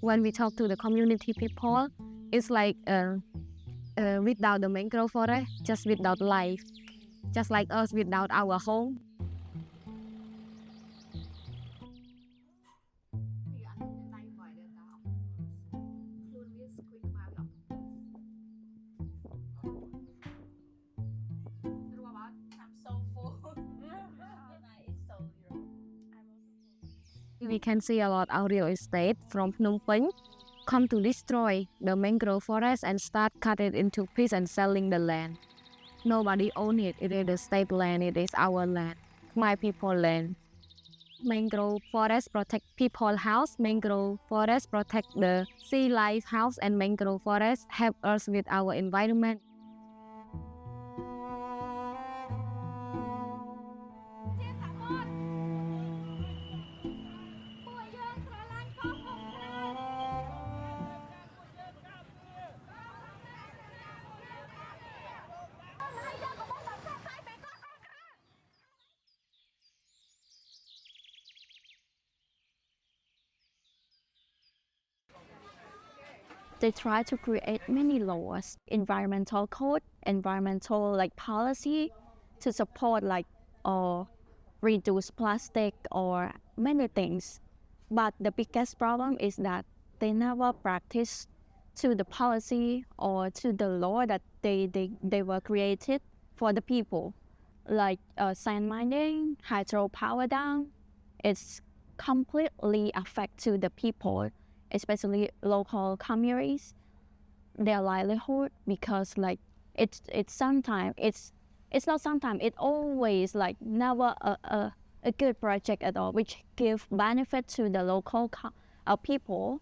when we talk to the community people, it's like without the mangrove forest, just without life, just like us without our home. We can see a lot of real estate from Phnom Penh come to destroy the mangrove forest and start cut it into pieces and selling the land. Nobody own it. It is the state land. It is our land, my people land. Mangrove forest protect people house. Mangrove forest protect the sea life house, and mangrove forest help us with our environment. They try to create many laws, environmental code, environmental like policy to support like or reduce plastic or many things. But the biggest problem is that they never practice to the policy or to the law that they were created for the people. Like sand mining, hydropower dam, it's completely affect to the people, especially local communities, their livelihood, because like it's sometimes it's not sometimes it always like never a good project at all which give benefit to the local people,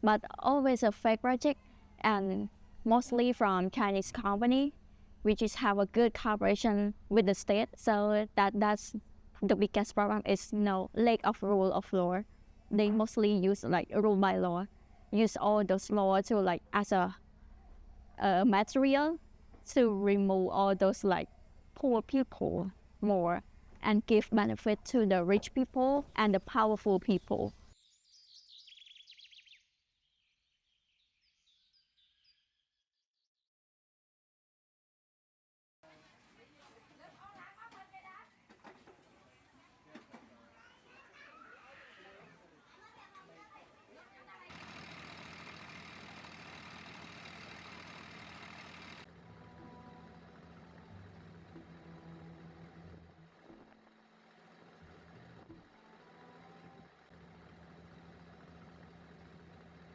but always a fake project, and mostly from Chinese company which is have a good cooperation with the state. So that's the biggest problem is no lack of rule of law. They mostly use like rule by law, use all those law to like as a material to remove all those like poor people more and give benefit to the rich people and the powerful people.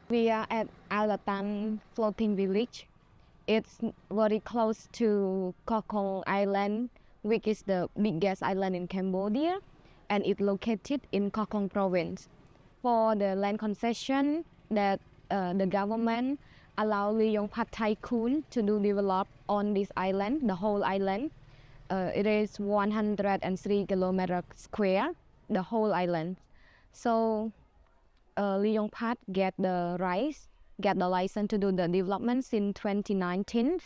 We are at Alatan floating village. It's very close to Koh Kong Island, which is the biggest island in Cambodia, and it's located in Koh Kong province. For the land concession that the government allow Lee Yong Pat tycoon to do develop on this island, the whole island. It is 103 kilometers square, the whole island. So Lee Yong Pat get the license to do the development in 2019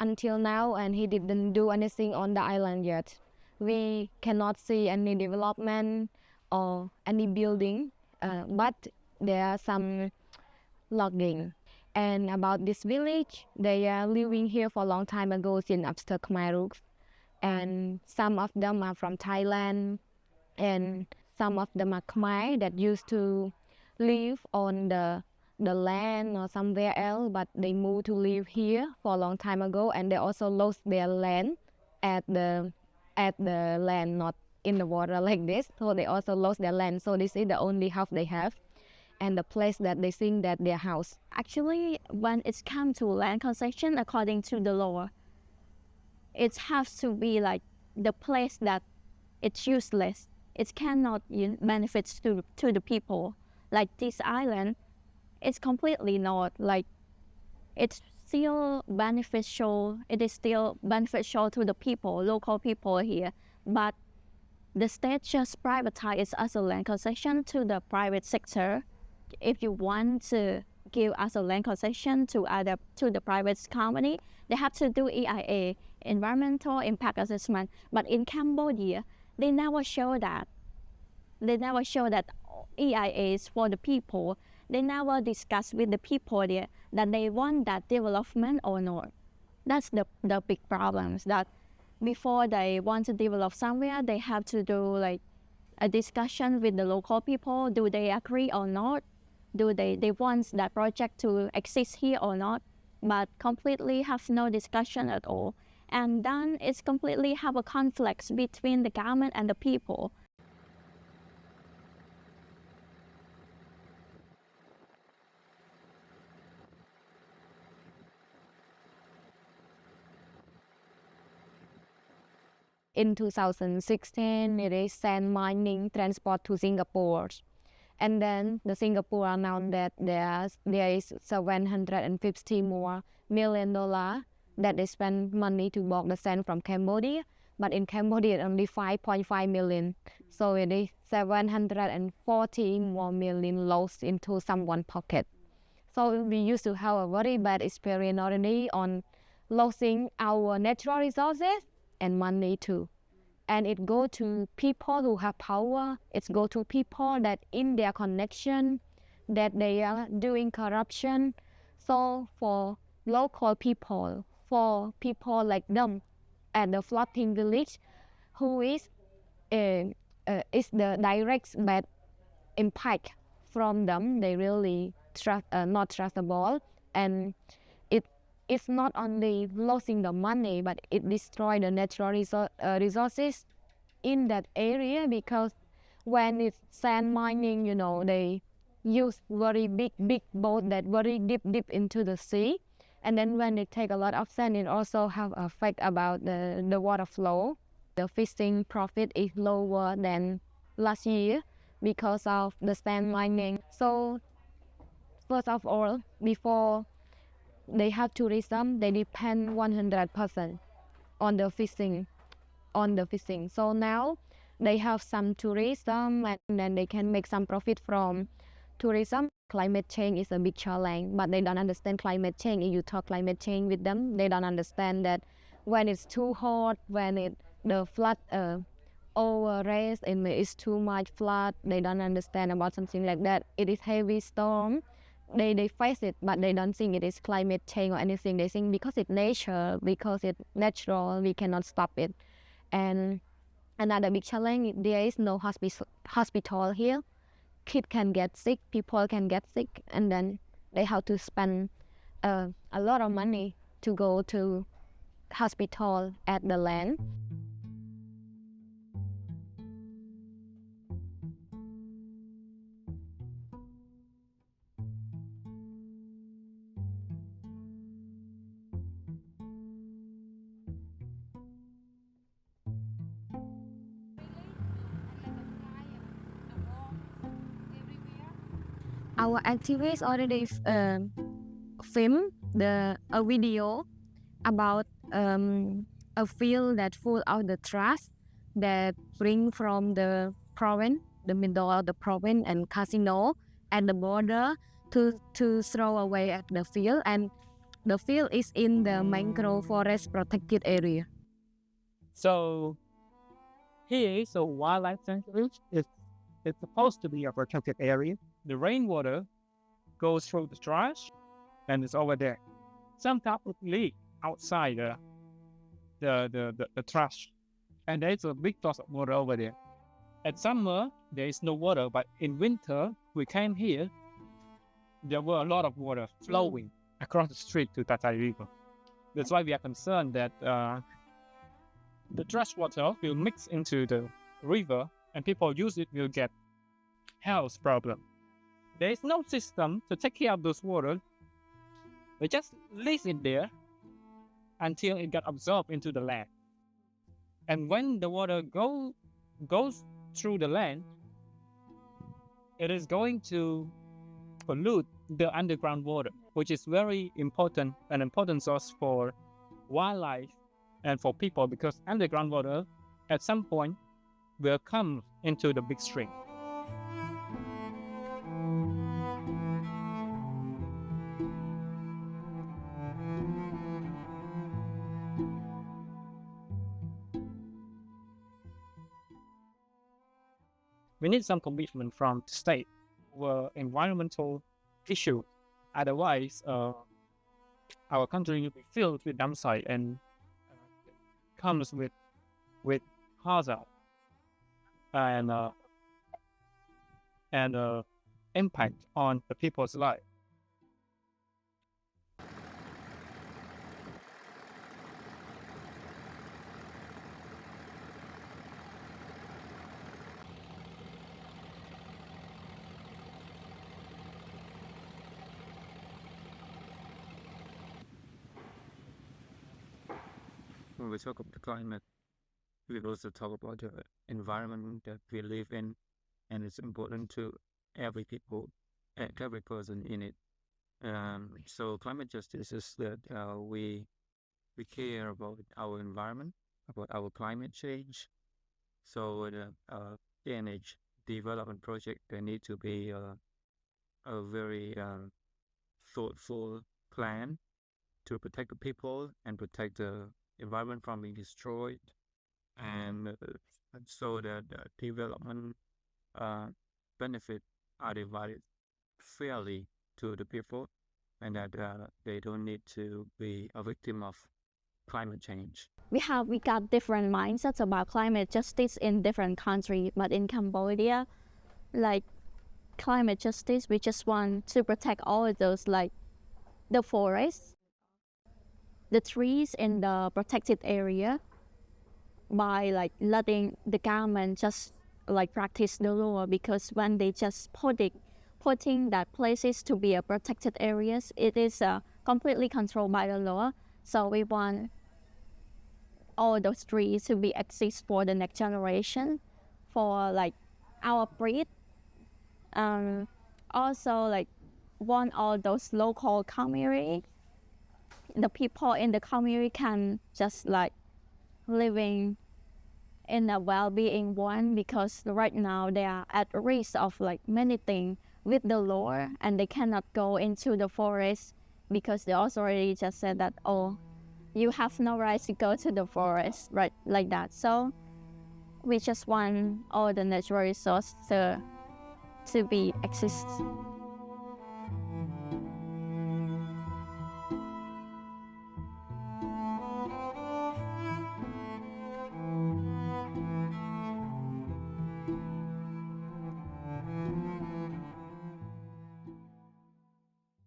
until now, and he didn't do anything on the island yet. We cannot see any development or any building, but there are some logging. And about this village, they are living here for a long time ago since after Chandaravuth, and some of them are from Thailand, and some of them are Khmer that used to live on the land or somewhere else, but they moved to live here for a long time ago, and they also lost their land at the land, not in the water like this. So they also lost their land. So this is the only house they have, and the place that they think that their house. Actually, when it's come to land concession, according to the law, it has to be like the place that it's useless. It cannot benefit to the people. Like this island, it's completely not like it's still beneficial. It is still beneficial to the people, local people here, but the state just privatize it as a land concession to the private sector. If you want to give as a land concession to the private company, they have to do EIA, environmental impact assessment. But in Cambodia, they never show that. They never show that EIAs for the people. they never discuss with the people there that they want that development or not. That's the big problems, that before they want to develop somewhere, they have to do like a discussion with the local people. Do they agree or not? Do they want that project to exist here or not? But completely have no discussion at all. And then it's completely have a conflict between the government and the people. In 2016, it is sand mining transport to Singapore. And then the Singapore announced that there is $750 more million that they spend money to bought the sand from Cambodia. But in Cambodia, only 5.5 million. So it is 740 more million lost into someone's pocket. So we used to have a very bad experience already on losing our natural resources and money too. And it go to people who have power. It go to people that in their connection, that they are doing corruption. So for local people, for people like them at the floating village, who is the direct bad impact from them, they really not trustable, and it's not only losing the money, but it destroy the natural resources in that area, because when it's sand mining, they use very big boat that very deep into the sea, and then when they take a lot of sand, it also have effect about the water flow. The fishing profit is lower than last year because of the sand mining. So first of all, before they have tourism, they depend 100% on the fishing. So now they have some tourism, and then they can make some profit from tourism. Climate change is a big challenge, but they don't understand climate change. If you talk climate change with them, they don't understand that when it's too hot, when the flood overraise, and it's too much flood, they don't understand about something like that. It is heavy storm. They face it, but they don't think it is climate change or anything. They think because it's nature, because it's natural, we cannot stop it. And another big challenge, there is no hospital here. Kids can get sick, people can get sick, and then they have to spend a lot of money to go to hospital at the land. Our activists already filmed a video about a field that full of the trash that bring from the province, the middle of the province, and casino at the border to throw away at the field, and the field is in the mangrove forest protected area. So here is a wildlife sanctuary. It's supposed to be a protected area. The rainwater goes through the trash and it's over there. Sometimes it leak outside the trash, and there's a big source of water over there. At summer, there is no water, but in winter, we came here, there were a lot of water flowing across the street to Tatai River. That's why we are concerned that the trash water will mix into the river, and people use it will get health problem. There is no system to take care of those water. They just leave it there until it got absorbed into the land. And when the water goes through the land, it is going to pollute the underground water, which is very important, an important source for wildlife and for people, because underground water at some point will come into the big stream. We need some commitment from the state. Environmental issue. Otherwise, our country will be filled with dump site and comes with hazard and impact on the people's life. When we talk about climate, we also talk about the environment that we live in, and it's important to every people, every person in it. So climate justice is that we care about our environment, about our climate change. So the PNH development project, there need to be a very thoughtful plan to protect the people and protect the environment from being destroyed, and so that the development benefit are divided fairly to the people, and that they don't need to be a victim of climate change. We got different mindsets about climate justice in different countries, but in Cambodia, like climate justice, we just want to protect all of those, like the forests, the trees in the protected area, by like letting the government just like practice the law, because when they just putting that places to be a protected areas, it is completely controlled by the law. So we want all those trees to be exist for the next generation, for like our breed. Also like want all those local community, the people in the community can just like living in a well-being one, because right now they are at risk of like many things with the law, and they cannot go into the forest because the authority just said that, oh, you have no right to go to the forest, right, like that. So we just want all the natural resources to be exist.